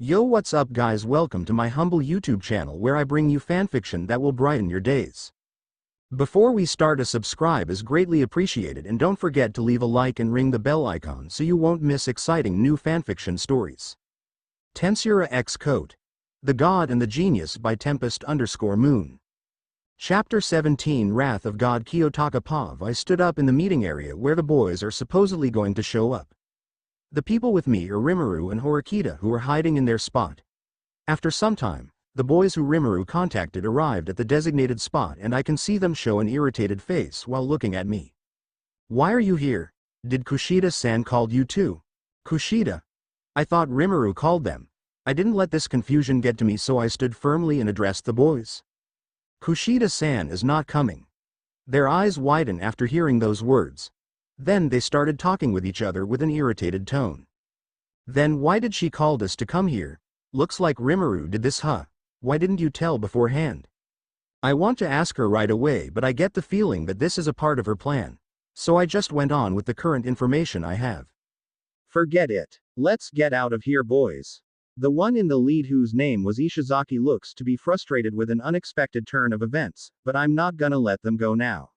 Yo, what's up guys, welcome to my humble YouTube channel where I bring you fanfiction that will brighten your days. Before we start, a subscribe is greatly appreciated, and don't forget to leave a like and ring the bell icon so you won't miss exciting new fanfiction stories. Tensura x COTE, The God and the Genius by Tempest_Moon. Chapter 17, Wrath of God. Kiyotaka. I stood up in the meeting area where the boys are supposedly going to show up. The people with me are Rimuru and Horikita, who are hiding in their spot. After some time, the boys who Rimuru contacted arrived at the designated spot, and I can see them show an irritated face while looking at me. Why are you here? Did Kushida-san called you too? Kushida? I thought Rimuru called them. I didn't let this confusion get to me, so I stood firmly and addressed the boys. Kushida-san is not coming. Their eyes widen after hearing those words. Then they started talking with each other with an irritated tone. Then why did she call us to come here? Looks like Rimuru did this, huh? Why didn't you tell beforehand? I want to ask her right away, but I get the feeling that this is a part of her plan. So I just went on with the current information I have. Forget it. Let's get out of here, boys. The one in the lead, whose name was Ishizaki, looks to be frustrated with an unexpected turn of events, but I'm not gonna let them go now.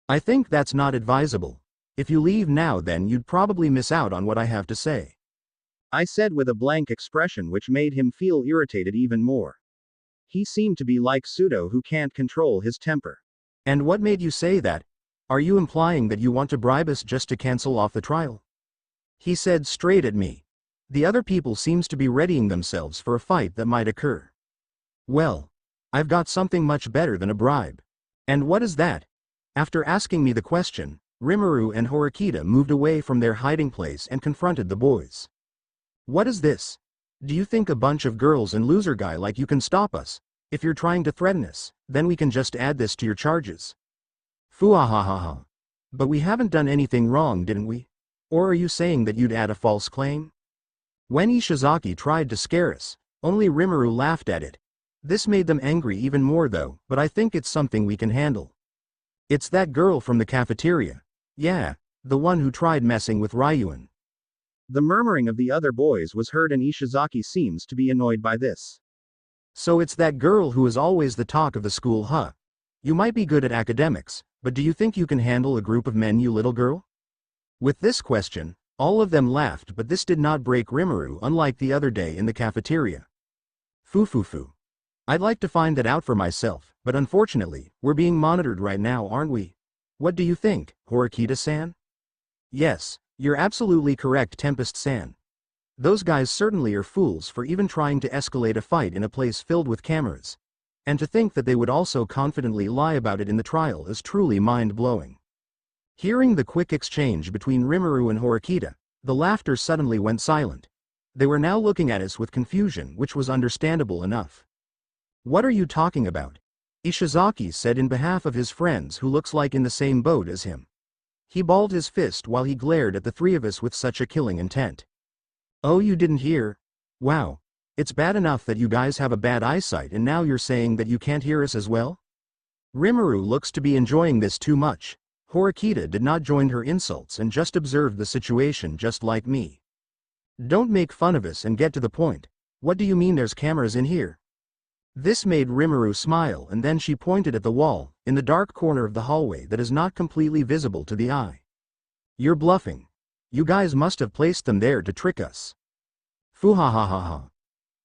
I think that's not advisable. If you leave now, then you'd probably miss out on what I have to say. I said with a blank expression, which made him feel irritated even more. He seemed to be like Pseudo, who can't control his temper. And what made you say that? Are you implying that you want to bribe us just to cancel off the trial? He said straight at me. The other people seems to be readying themselves for a fight that might occur. Well, I've got something much better than a bribe. And what is that? After asking me the question, Rimuru and Horikita moved away from their hiding place and confronted the boys. What is this? Do you think a bunch of girls and loser guy like you can stop us? If you're trying to threaten us, then we can just add this to your charges. Fuahahaha. But we haven't done anything wrong, didn't we? Or are you saying that you'd add a false claim? When Ishizaki tried to scare us, only Rimuru laughed at it. This made them angry even more though, but I think it's something we can handle. It's that girl from the cafeteria. Yeah, the one who tried messing with Ryuan. The murmuring of the other boys was heard, and Ishizaki seems to be annoyed by this. So it's that girl who is always the talk of the school, huh? You might be good at academics, but do you think you can handle a group of men, you little girl? With this question, all of them laughed, but this did not break Rimuru, unlike the other day in the cafeteria. Foo. I'd like to find that out for myself, but unfortunately, we're being monitored right now, aren't we? What do you think, Horikita-san? Yes, you're absolutely correct, Tempest-san. Those guys certainly are fools for even trying to escalate a fight in a place filled with cameras. And to think that they would also confidently lie about it in the trial is truly mind-blowing. Hearing the quick exchange between Rimuru and Horikita, the laughter suddenly went silent. They were now looking at us with confusion, which was understandable enough. What are you talking about? Ishizaki said in behalf of his friends, who looks like in the same boat as him. He balled his fist while he glared at the three of us with such a killing intent. Oh, you didn't hear? Wow. It's bad enough that you guys have a bad eyesight, and now you're saying that you can't hear us as well? Rimuru looks to be enjoying this too much. Horikita did not join her insults and just observed the situation just like me. Don't make fun of us and get to the point. What do you mean there's cameras in here? This made Rimuru smile, and then she pointed at the wall, in the dark corner of the hallway that is not completely visible to the eye. You're bluffing. You guys must have placed them there to trick us. Fuhahahaha.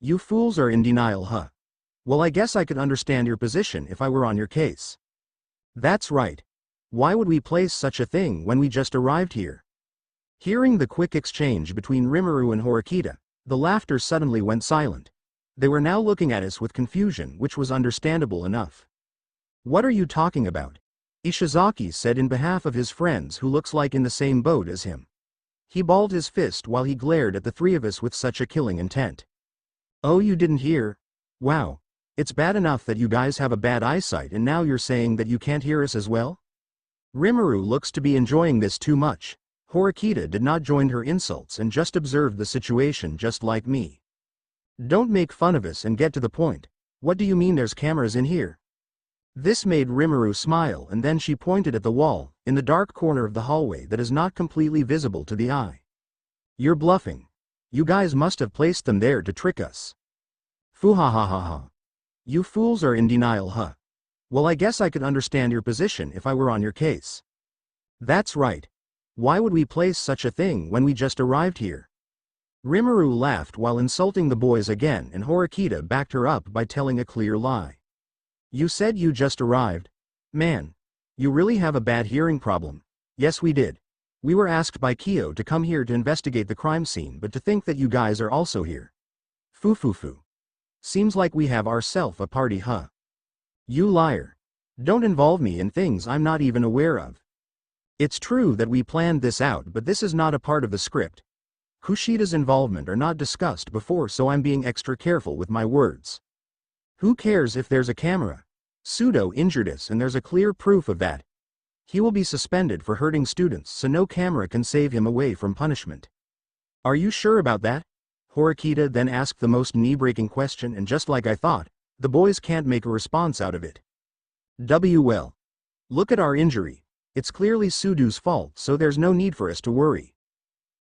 You fools are in denial, huh? Well, I guess I could understand your position if I were on your case. That's right. Why would we place such a thing when we just arrived here? Hearing the quick exchange between Rimuru and Horikita, the laughter suddenly went silent. They were now looking at us with confusion, which was understandable enough. What are you talking about? Ishizaki said in behalf of his friends, who looks like in the same boat as him. He balled his fist while he glared at the three of us with such a killing intent. Oh, you didn't hear? Wow. It's bad enough that you guys have a bad eyesight, and now you're saying that you can't hear us as well? Rimuru looks to be enjoying this too much. Horikita did not join her insults and just observed the situation just like me. Don't make fun of us and get to the point. What do you mean there's cameras in here? This made Rimuru smile, and then she pointed at the wall, in the dark corner of the hallway that is not completely visible to the eye. You're bluffing. You guys must have placed them there to trick us. Foo ha ha ha ha. You fools are in denial, huh? Well, I guess I could understand your position if I were on your case. That's right. Why would we place such a thing when we just arrived here? Rimuru laughed while insulting the boys again, and Horikita backed her up by telling a clear lie. You said you just arrived? Man, you really have a bad hearing problem. Yes, we did. We were asked by Kyo to come here to investigate the crime scene, but to think that you guys are also here. Foo foo foo. Seems like we have ourselves a party, huh? You liar. Don't involve me in things I'm not even aware of. It's true that we planned this out, but this is not a part of the script. Kushida's involvement are not discussed before, so I'm being extra careful with my words. Who cares if there's a camera? Pseudo injured us and there's a clear proof of that. He will be suspended for hurting students, so no camera can save him away from punishment. Are you sure about that? Horikita then asked the most knee-breaking question, and just like I thought, the boys can't make a response out of it. Well. Look at our injury. It's clearly Sudo's fault, so there's no need for us to worry.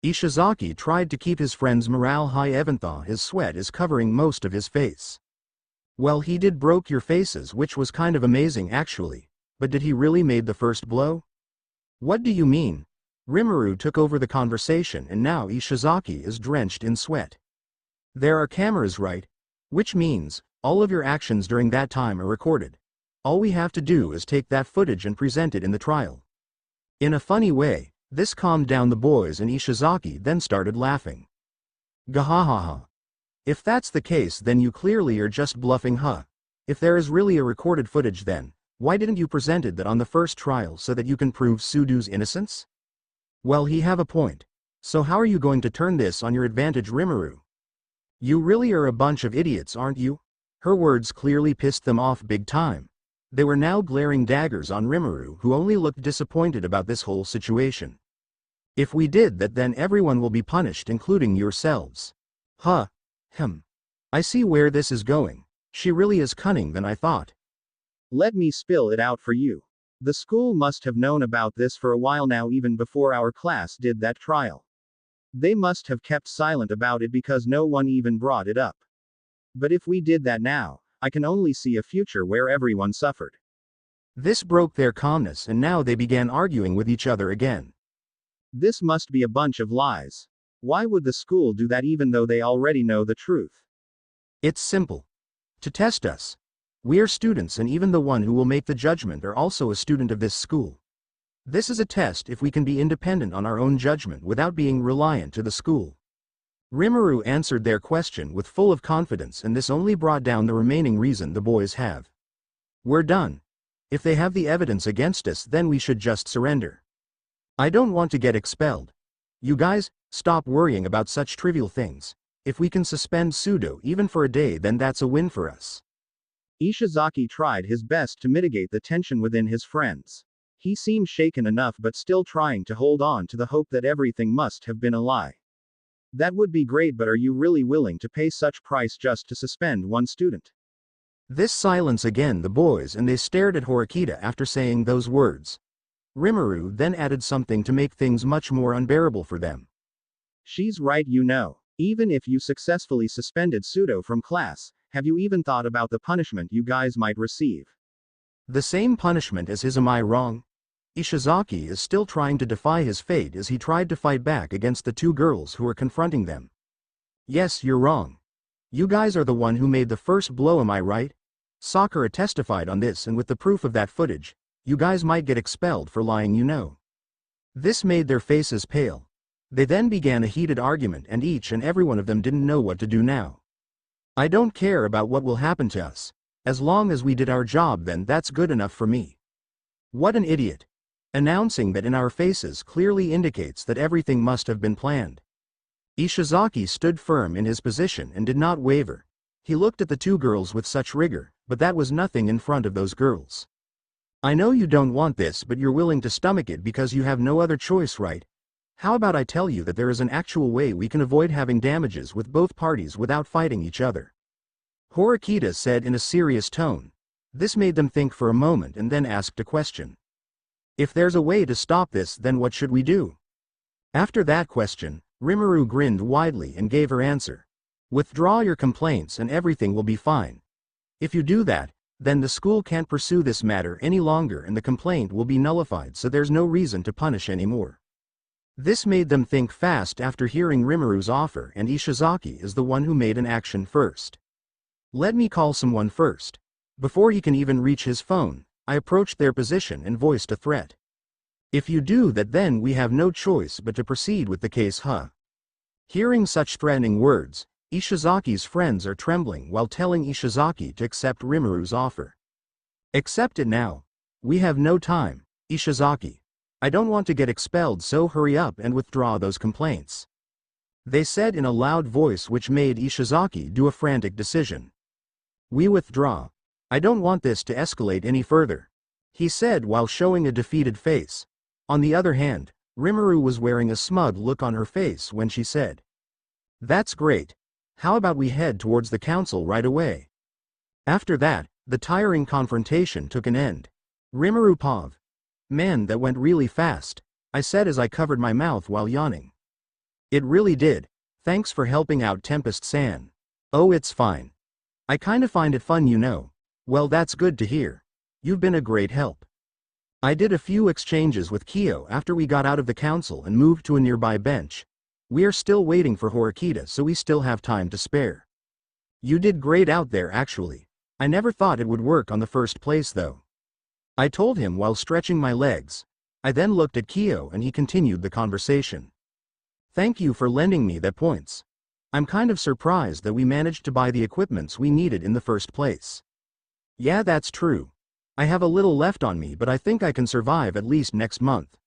Ishizaki tried to keep his friend's morale high even though his sweat is covering most of his face. Well, he did broke your faces, which was kind of amazing actually, but did he really made the first blow? What do you mean? Rimuru took over the conversation, and now Ishizaki is drenched in sweat. There are cameras, right? Which means, all of your actions during that time are recorded. All we have to do is take that footage and present it in the trial. In a funny way, this calmed down the boys, and Ishizaki then started laughing. Gahahaha. If that's the case, then you clearly are just bluffing, huh? If there is really a recorded footage, then why didn't you present that on the first trial so that you can prove Sudo's innocence? Well, he have a point. So how are you going to turn this on your advantage, Rimuru? You really are a bunch of idiots, aren't you? Her words clearly pissed them off big time. They were now glaring daggers on Rimuru, who only looked disappointed about this whole situation. If we did that, then everyone will be punished, including yourselves. Huh. I see where this is going. She really is cunning than I thought. Let me spill it out for you. The school must have known about this for a while now, even before our class did that trial. They must have kept silent about it because no one even brought it up. But if we did that now, I can only see a future where everyone suffered. This broke their calmness, and now they began arguing with each other again. This must be a bunch of lies. Why would the school do that even though they already know the truth? It's simple. To test us. We are students, and even the one who will make the judgment are also a student of this school. This is a test if we can be independent on our own judgment without being reliant to the school. Rimuru answered their question with full of confidence, and this only brought down the remaining reason the boys have. We're done. If they have the evidence against us, then we should just surrender. I don't want to get expelled. You guys, stop worrying about such trivial things. If we can suspend Sudo even for a day, then that's a win for us. Ishizaki tried his best to mitigate the tension within his friends. He seemed shaken enough, but still trying to hold on to the hope that everything must have been a lie. That would be great, but are you really willing to pay such price just to suspend one student? This silence again the boys, and they stared at Horikita after saying those words. Rimuru then added something to make things much more unbearable for them. She's right, you know. Even if you successfully suspended Sudo from class, have you even thought about the punishment you guys might receive? The same punishment as his, am I wrong? Ishizaki is still trying to defy his fate as he tried to fight back against the two girls who were confronting them. Yes, you're wrong. You guys are the one who made the first blow, am I right? Sakura testified on this, and with the proof of that footage, you guys might get expelled for lying, you know. This made their faces pale. They then began a heated argument, and each and every one of them didn't know what to do now. I don't care about what will happen to us. As long as we did our job, then that's good enough for me. What an idiot. Announcing that in our faces clearly indicates that everything must have been planned. Ishizaki stood firm in his position and did not waver. He looked at the two girls with such rigor, but that was nothing in front of those girls. I know you don't want this, but you're willing to stomach it because you have no other choice, right? How about I tell you that there is an actual way we can avoid having damages with both parties without fighting each other? Horikita said in a serious tone. This made them think for a moment and then asked a question. If there's a way to stop this, then what should we do? After that question, Rimuru grinned widely and gave her answer. Withdraw your complaints and everything will be fine. If you do that, then the school can't pursue this matter any longer and the complaint will be nullified, so there's no reason to punish anymore. This made them think fast after hearing Rimuru's offer, and Ishizaki is the one who made an action first. Let me call someone first. Before he can even reach his phone, I approached their position and voiced a threat. If you do that, then we have no choice but to proceed with the case, huh? Hearing such threatening words, Ishizaki's friends are trembling while telling Ishizaki to accept Rimuru's offer. Accept it now. We have no time, Ishizaki. I don't want to get expelled, so hurry up and withdraw those complaints. They said in a loud voice, which made Ishizaki do a frantic decision. We withdraw. I don't want this to escalate any further, he said while showing a defeated face. On the other hand, Rimuru was wearing a smug look on her face when she said, "That's great. How about we head towards the council right away?" After that, the tiring confrontation took an end. Rimuru paused. Man, that went really fast, I said as I covered my mouth while yawning. It really did. Thanks for helping out, Tempest-san. Oh, it's fine. I kinda find it fun, you know. Well, that's good to hear. You've been a great help. I did a few exchanges with Kyo after we got out of the council and moved to a nearby bench. We are still waiting for Horikita, so we still have time to spare. You did great out there, actually. I never thought it would work on the first place though, I told him while stretching my legs. I then looked at Kyo and he continued the conversation. Thank you for lending me that points. I'm kind of surprised that we managed to buy the equipments we needed in the first place. Yeah, that's true. I have a little left on me, but I think I can survive at least next month.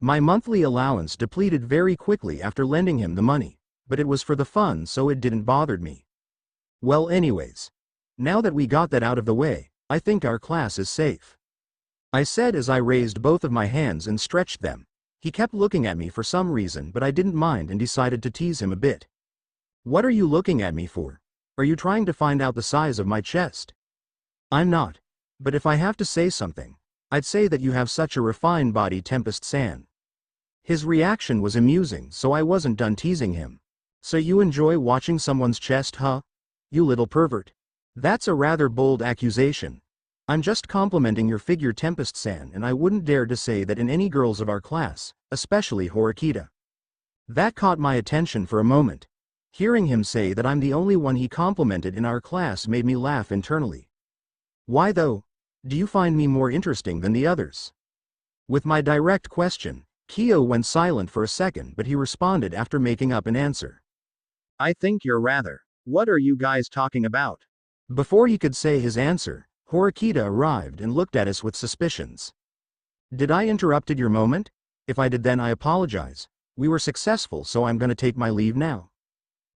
My monthly allowance depleted very quickly after lending him the money, but it was for the fun, so it didn't bother me. Well, anyways, now that we got that out of the way, I think our class is safe, I said as I raised both of my hands and stretched them. He kept looking at me for some reason, but I didn't mind and decided to tease him a bit. What are you looking at me for? Are you trying to find out the size of my chest? I'm not. But if I have to say something, I'd say that you have such a refined body, Tempest-san. His reaction was amusing, so I wasn't done teasing him. So you enjoy watching someone's chest, huh? You little pervert. That's a rather bold accusation. I'm just complimenting your figure, Tempest-san, and I wouldn't dare to say that in any girls of our class, especially Horikita. That caught my attention for a moment. Hearing him say that I'm the only one he complimented in our class made me laugh internally. Why though? Do you find me more interesting than the others? With my direct question, Kyo went silent for a second, but he responded after making up an answer. I think you're rather. What are you guys talking about? Before he could say his answer, Horikita arrived and looked at us with suspicions. Did I interrupted your moment? If I did, then I apologize. We were successful, so I'm gonna take my leave now.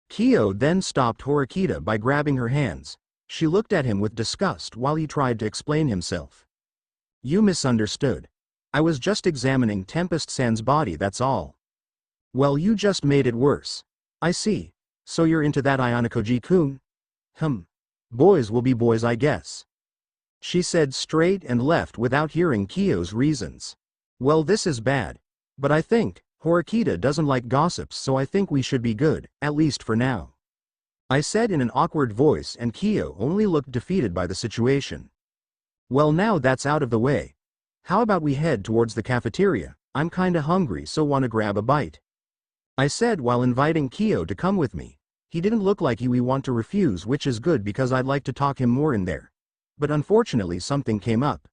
Kyo then stopped Horikita by grabbing her hands. She looked at him with disgust while he tried to explain himself. You misunderstood. I was just examining Tempest-san's body, that's all. Well, you just made it worse. I see. So you're into that, Ayanokoji-kun? Boys will be boys, I guess. She said straight and left without hearing Kyo's reasons. Well, this is bad. But I think Horikita doesn't like gossips, so I think we should be good, at least for now, I said in an awkward voice, and Kyo only looked defeated by the situation. Well, now that's out of the way, how about we head towards the cafeteria? I'm kinda hungry, so wanna grab a bite, I said while inviting Kyo to come with me. He didn't look like he would want to refuse, which is good because I'd like to talk him more in there. But unfortunately something came up.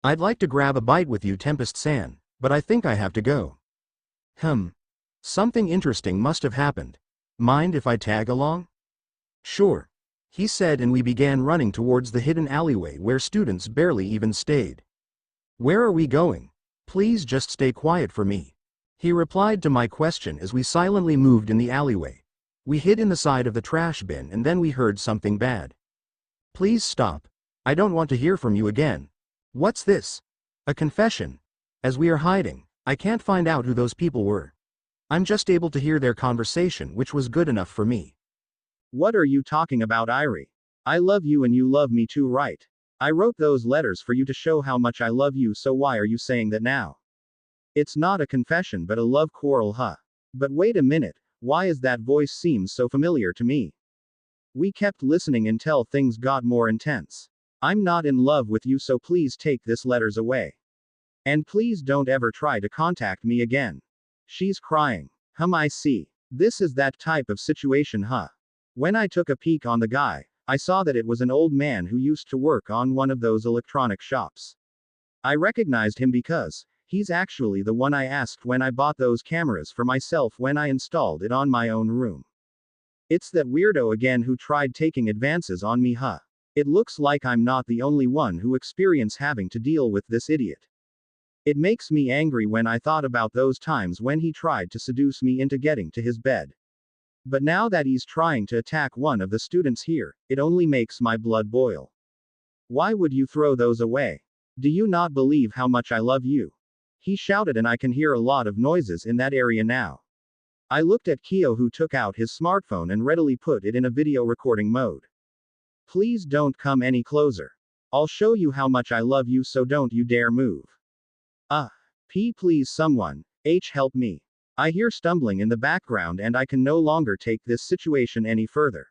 I'd like to grab a bite with you, Tempest-san, but I think I have to go. Something interesting must have happened. Mind if I tag along? Sure, he said, and we began running towards the hidden alleyway where students barely even stayed. Where are we going? Please just stay quiet for me, he replied to my question as we silently moved in the alleyway. We hid in the side of the trash bin and then we heard something bad. Please stop. I don't want to hear from you again. What's this? A confession? As we are hiding, I can't find out who those people were. I'm just able to hear their conversation, which was good enough for me. What are you talking about, Irie? I love you and you love me too, right? I wrote those letters for you to show how much I love you, so why are you saying that now? It's not a confession but a love quarrel, huh? But wait a minute, why is that voice seems so familiar to me? We kept listening until things got more intense. I'm not in love with you, so please take this letters away. And please don't ever try to contact me again. She's crying. I see. This is that type of situation, huh? When I took a peek on the guy, I saw that it was an old man who used to work on one of those electronic shops. I recognized him because he's actually the one I asked when I bought those cameras for myself when I installed it on my own room. It's that weirdo again who tried taking advances on me, huh? It looks like I'm not the only one who experience having to deal with this idiot. It makes me angry when I thought about those times when he tried to seduce me into getting to his bed. But now that he's trying to attack one of the students here, it only makes my blood boil. Why would you throw those away? Do you not believe how much I love you? He shouted, and I can hear a lot of noises in that area now. I looked at Kyo, who took out his smartphone and readily put it in a video recording mode. Please don't come any closer. I'll show you how much I love you, so don't you dare move. Please someone, help me. I hear stumbling in the background and I can no longer take this situation any further.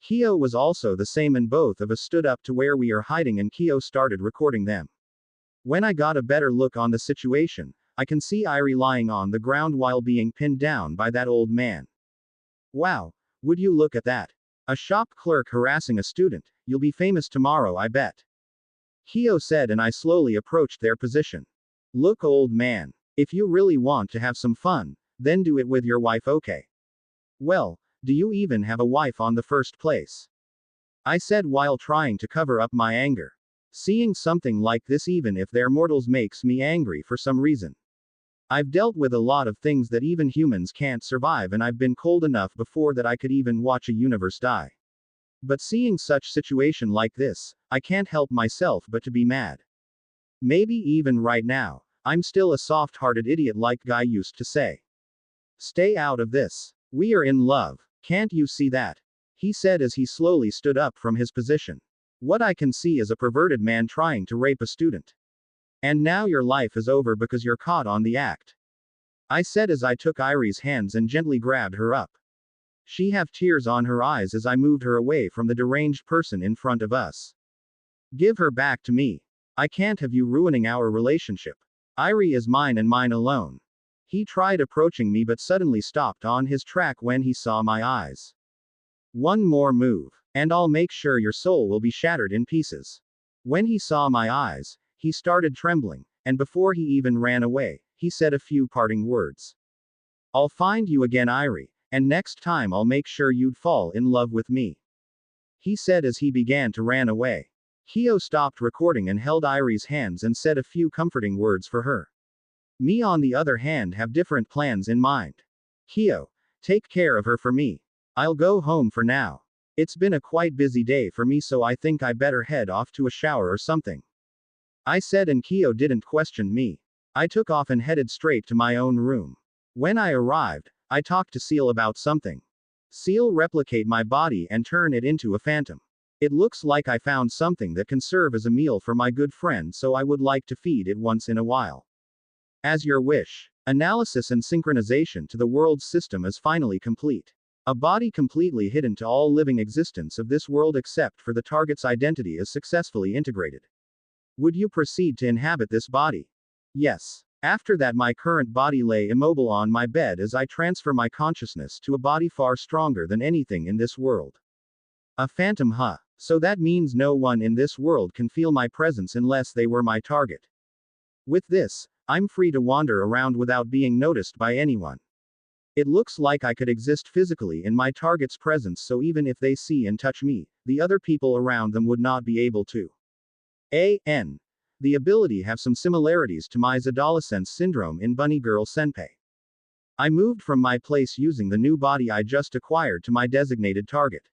Kyo was also the same, and both of us stood up to where we are hiding and Kyo started recording them. When I got a better look on the situation, I can see Irie lying on the ground while being pinned down by that old man. Wow, would you look at that? A shop clerk harassing a student. You'll be famous tomorrow, I bet. Kyo said, and I slowly approached their position. Look, old man, if you really want to have some fun, then do it with your wife, okay? Well, do you even have a wife on the first place? I said while trying to cover up my anger. Seeing something like this, even if they're mortals, makes me angry for some reason. I've dealt with a lot of things that even humans can't survive, and I've been cold enough before that I could even watch a universe die. But seeing such situation like this, I can't help myself but to be mad. Maybe even right now, I'm still a soft-hearted idiot like Guy used to say. Stay out of this. We are in love. Can't you see that? He said as he slowly stood up from his position. What I can see is a perverted man trying to rape a student. And now your life is over because you're caught on the act. I said as I took Irie's hands and gently grabbed her up. She have tears on her eyes as I moved her away from the deranged person in front of us. Give her back to me. I can't have you ruining our relationship. Irie is mine and mine alone. He tried approaching me but suddenly stopped on his track when he saw my eyes. One more move, and I'll make sure your soul will be shattered in pieces. When he saw my eyes, he started trembling, and before he even ran away, he said a few parting words. I'll find you again, Irie, and next time I'll make sure you'd fall in love with me. He said as he began to run away. Kyo stopped recording and held Irie's hands and said a few comforting words for her. Me on the other hand have different plans in mind. Kyo, take care of her for me. I'll go home for now. It's been a quite busy day for me, so I think I better head off to a shower or something. I said, and Kyo didn't question me. I took off and headed straight to my own room. When I arrived, I talked to Seal about something. Seal replicate my body and turn it into a phantom. It looks like I found something that can serve as a meal for my good friend, so I would like to feed it once in a while. As your wish. Analysis and synchronization to the world system is finally complete. A body completely hidden to all living existence of this world except for the target's identity is successfully integrated. Would you proceed to inhabit this body? Yes. After that, my current body lay immobile on my bed as I transfer my consciousness to a body far stronger than anything in this world. A phantom, huh? So that means no one in this world can feel my presence unless they were my target. With this, I'm free to wander around without being noticed by anyone. It looks like I could exist physically in my target's presence, so even if they see and touch me, the other people around them would not be able to. The ability have some similarities to my adolescence syndrome in Bunny Girl Senpai. I moved from my place using the new body I just acquired to my designated target.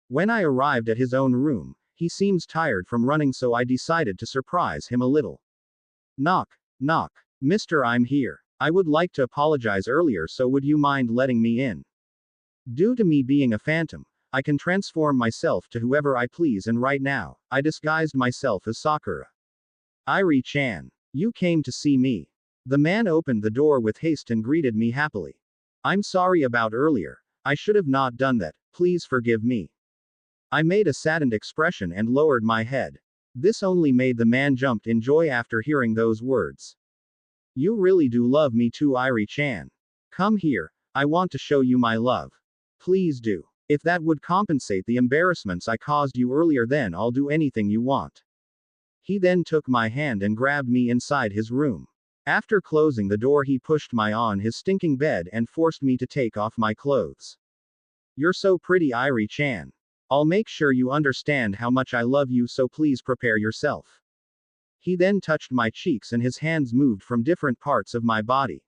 When I arrived at his own room, he seems tired from running, so I decided to surprise him a little. Knock, knock. Mister, I'm here. I would like to apologize earlier, so would you mind letting me in? Due to me being a phantom, I can transform myself to whoever I please, and right now, I disguised myself as Sakura. Irie-chan, you came to see me. The man opened the door with haste and greeted me happily. I'm sorry about earlier. I should have not done that. Please forgive me. I made a saddened expression and lowered my head. This only made the man jump in joy after hearing those words. You really do love me too, Irie-chan. Come here, I want to show you my love. Please do. If that would compensate the embarrassments I caused you earlier, then I'll do anything you want. He then took my hand and grabbed me inside his room. After closing the door, he pushed me on his stinking bed and forced me to take off my clothes. You're so pretty, Irie-chan. I'll make sure you understand how much I love you, so please prepare yourself. He then touched my cheeks and his hands moved from different parts of my body.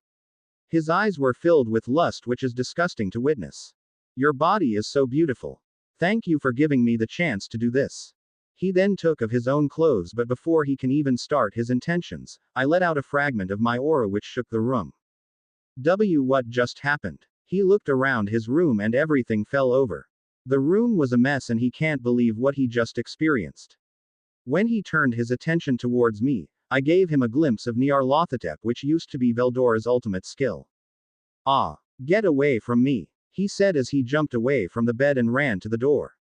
His eyes were filled with lust, which is disgusting to witness. Your body is so beautiful. Thank you for giving me the chance to do this. He then took of his own clothes, but before he can even start his intentions, I let out a fragment of my aura which shook the room. What just happened? He looked around his room and everything fell over. The room was a mess and he can't believe what he just experienced. When he turned his attention towards me, I gave him a glimpse of Nyarlathotep, which used to be Veldora's ultimate skill. Ah, get away from me, he said as he jumped away from the bed and ran to the door.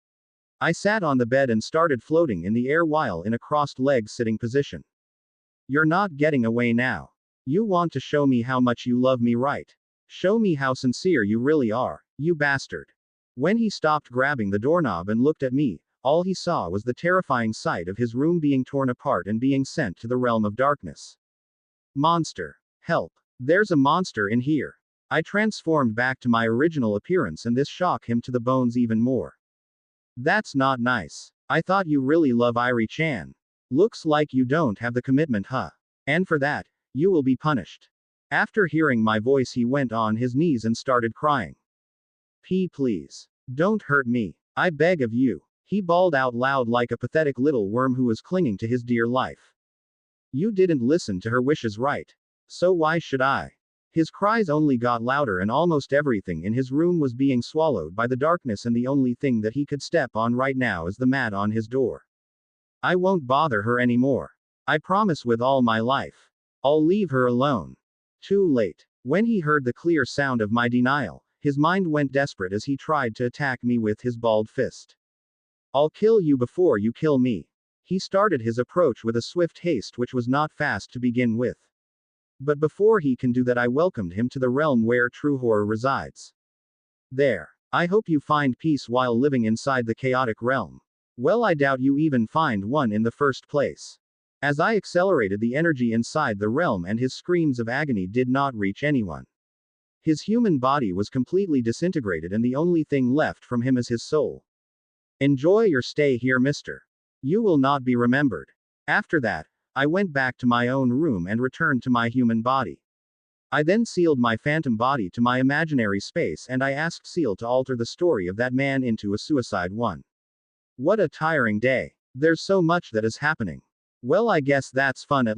I sat on the bed and started floating in the air while in a crossed-legged sitting position. You're not getting away now. You want to show me how much you love me, right? Show me how sincere you really are, you bastard. When he stopped grabbing the doorknob and looked at me, all he saw was the terrifying sight of his room being torn apart and being sent to the realm of darkness. Monster. Help. There's a monster in here. I transformed back to my original appearance and this shocked him to the bones even more. That's not nice. I thought you really love Irie-chan. Looks like you don't have the commitment, huh? And for that, you will be punished. After hearing my voice, he went on his knees and started crying. Please. Don't hurt me. I beg of you. He bawled out loud like a pathetic little worm who was clinging to his dear life. You didn't listen to her wishes, right? So why should I? His cries only got louder and almost everything in his room was being swallowed by the darkness, and the only thing that he could step on right now is the mat on his door. I won't bother her anymore. I promise with all my life. I'll leave her alone. Too late. When he heard the clear sound of my denial, his mind went desperate as he tried to attack me with his balled fist. I'll kill you before you kill me. He started his approach with a swift haste which was not fast to begin with. But before he can do that, I welcomed him to the realm where true horror resides. There. I hope you find peace while living inside the chaotic realm. Well, I doubt you even find one in the first place. As I accelerated the energy inside the realm, and his screams of agony did not reach anyone. His human body was completely disintegrated and the only thing left from him is his soul. Enjoy your stay here, mister. You will not be remembered. After that, I went back to my own room and returned to my human body. I then sealed my phantom body to my imaginary space and I asked Seal to alter the story of that man into a suicide one. What a tiring day. There's so much that is happening. Well, I guess that's fun at